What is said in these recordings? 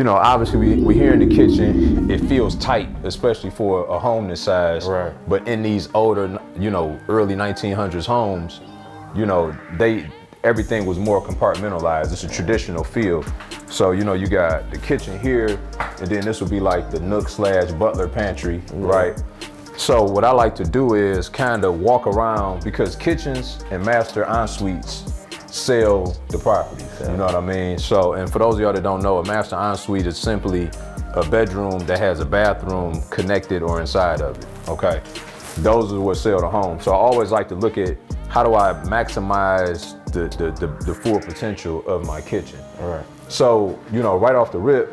obviously we here in the kitchen, it feels tight, especially for a home this size. Right. But in these older, early 1900s homes, everything was more compartmentalized. It's a traditional feel. So, you got the kitchen here, and then this would be like the nook/butler pantry, right? So what I like to do is kind of walk around, because kitchens and master en-suites sell the properties, you know what I mean? So, and for those of y'all that don't know, a master en-suite is simply a bedroom that has a bathroom connected or inside of it, okay? Those are what sell the home. So I always like to look at, how do I maximize the full potential of my kitchen? All right. So, right off the rip,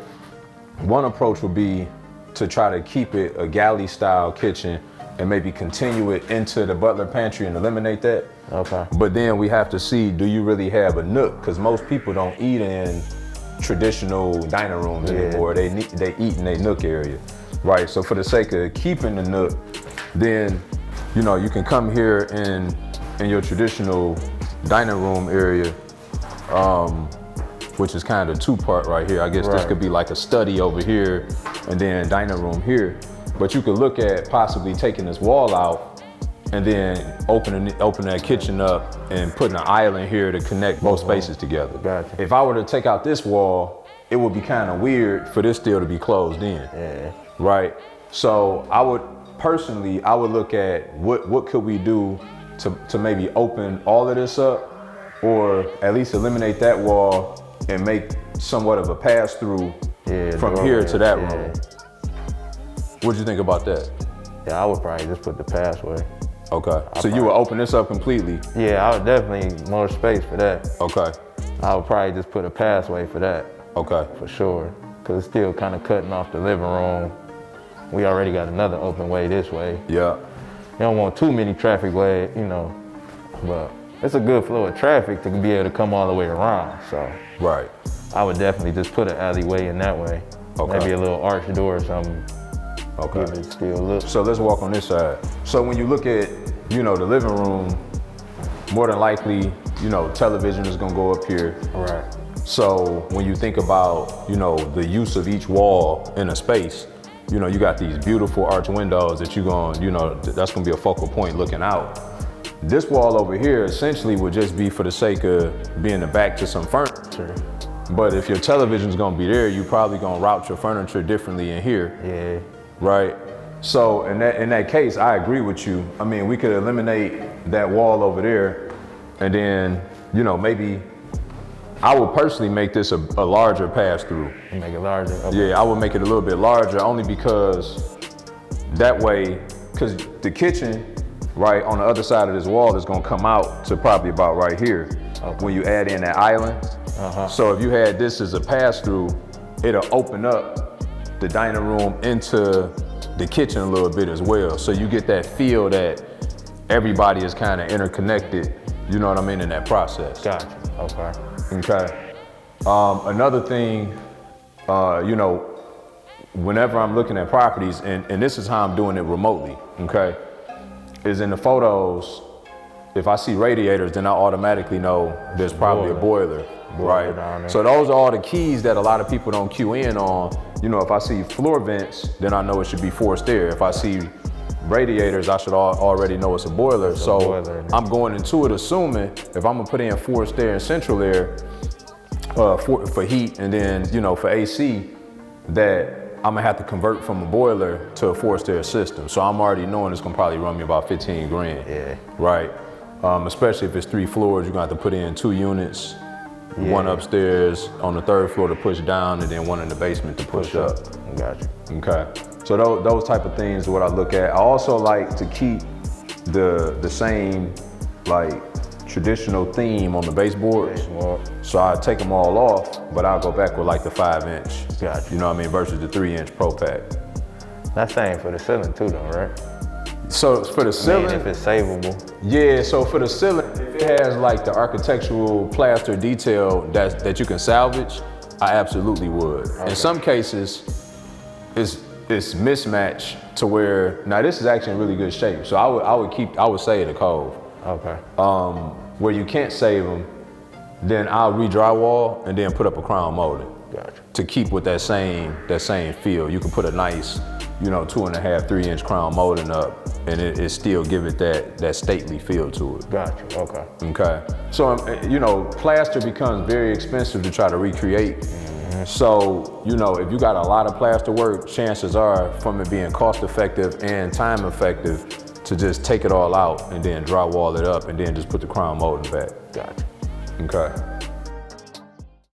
one approach would be to try to keep it a galley style kitchen and maybe continue it into the butler pantry and eliminate that. Okay. But then we have to see, do you really have a nook? Because most people don't eat in traditional dining rooms anymore. They eat in a nook area, right? So for the sake of keeping the nook, then, you can come here in your traditional dining room area, which is kind of two-part right here. I guess this could be like a study over here and then dining room here. But you could look at possibly taking this wall out and then opening that kitchen up and putting an island here to connect both spaces together. Gotcha. If I were to take out this wall, it would be kind of weird for this still to be closed in. Yeah. Right? So I would look at what could we do to maybe open all of this up, or at least eliminate that wall and make somewhat of a pass-through from here to that room. What'd you think about that? Yeah, I would probably just put the passway. Okay. So you would open this up completely? Yeah, I would definitely need more space for that. Okay. I would probably just put a passway for that. Okay. For sure. Because it's still kind of cutting off the living room. We already got another open way this way. Yeah. You don't want too many traffic ways, but it's a good flow of traffic to be able to come all the way around, so. Right. I would definitely just put an alleyway in that way. Okay. Maybe a little arch door or something. Okay. Give it still look. So let's walk on this side. So when you look at, the living room, more than likely, television is gonna go up here. Right. So when you think about, the use of each wall in a space, you got these beautiful arch windows that that's gonna be a focal point looking out. This wall over here essentially would just be for the sake of being the back to some furniture. But if your television's gonna be there, you probably gonna route your furniture differently in here. Yeah. Right? So in that case, I agree with you. I mean, we could eliminate that wall over there, and then, maybe I would personally make this a larger pass-through. You make it larger? Okay. Yeah, I would make it a little bit larger, only because that way, because the kitchen, right, on the other side of this wall is gonna come out to probably about right here when you add in that island. So if you had this as a pass-through, it'll open up the dining room into the kitchen a little bit as well. So you get that feel that everybody is kind of interconnected, you know what I mean, in that process. Gotcha, okay. Okay. Another thing, whenever I'm looking at properties, and this is how I'm doing it remotely, okay, is in the photos, if I see radiators, then I automatically know there's probably a boiler, right? So those are all the keys that a lot of people don't cue in on. If I see floor vents, then I know it should be forced air. If I see radiators, I should already know it's a boiler. I'm going into it assuming if I'm gonna put in forced air and central air for heat, and then, for AC, that I'm gonna have to convert from a boiler to a forced air system. So I'm already knowing it's gonna probably run me about 15 grand. Yeah. Right? Especially if it's 3 floors, you're gonna have to put in 2 units, one upstairs on the 3rd floor to push down, and then one in the basement to push up. Gotcha. Okay. So those type of things are what I look at. I also like to keep the same traditional theme on the baseboards. So I take them all off, but I'll go back with the 5-inch. Gotcha. You know what I mean, versus the 3-inch Pro Pack. That's same for the ceiling too though, right? So for the ceiling, if it's savable. Yeah, so for the ceiling, if it has the architectural plaster detail that you can salvage, I absolutely would. Okay. In some cases, it's mismatched to where, now this is actually in really good shape. So I would save the cove. Okay. Where you can't save them, then I'll re-drywall and then put up a crown molding. Gotcha. to keep with that same feel. You can put a nice, 2.5, 3 inch crown molding up, and it still give it that stately feel to it. Gotcha. Okay. Okay. So, plaster becomes very expensive to try to recreate. So, if you got a lot of plaster work, chances are from it being cost effective and time effective to just take it all out and then drywall it up and then just put the crown molding back. Gotcha. Okay.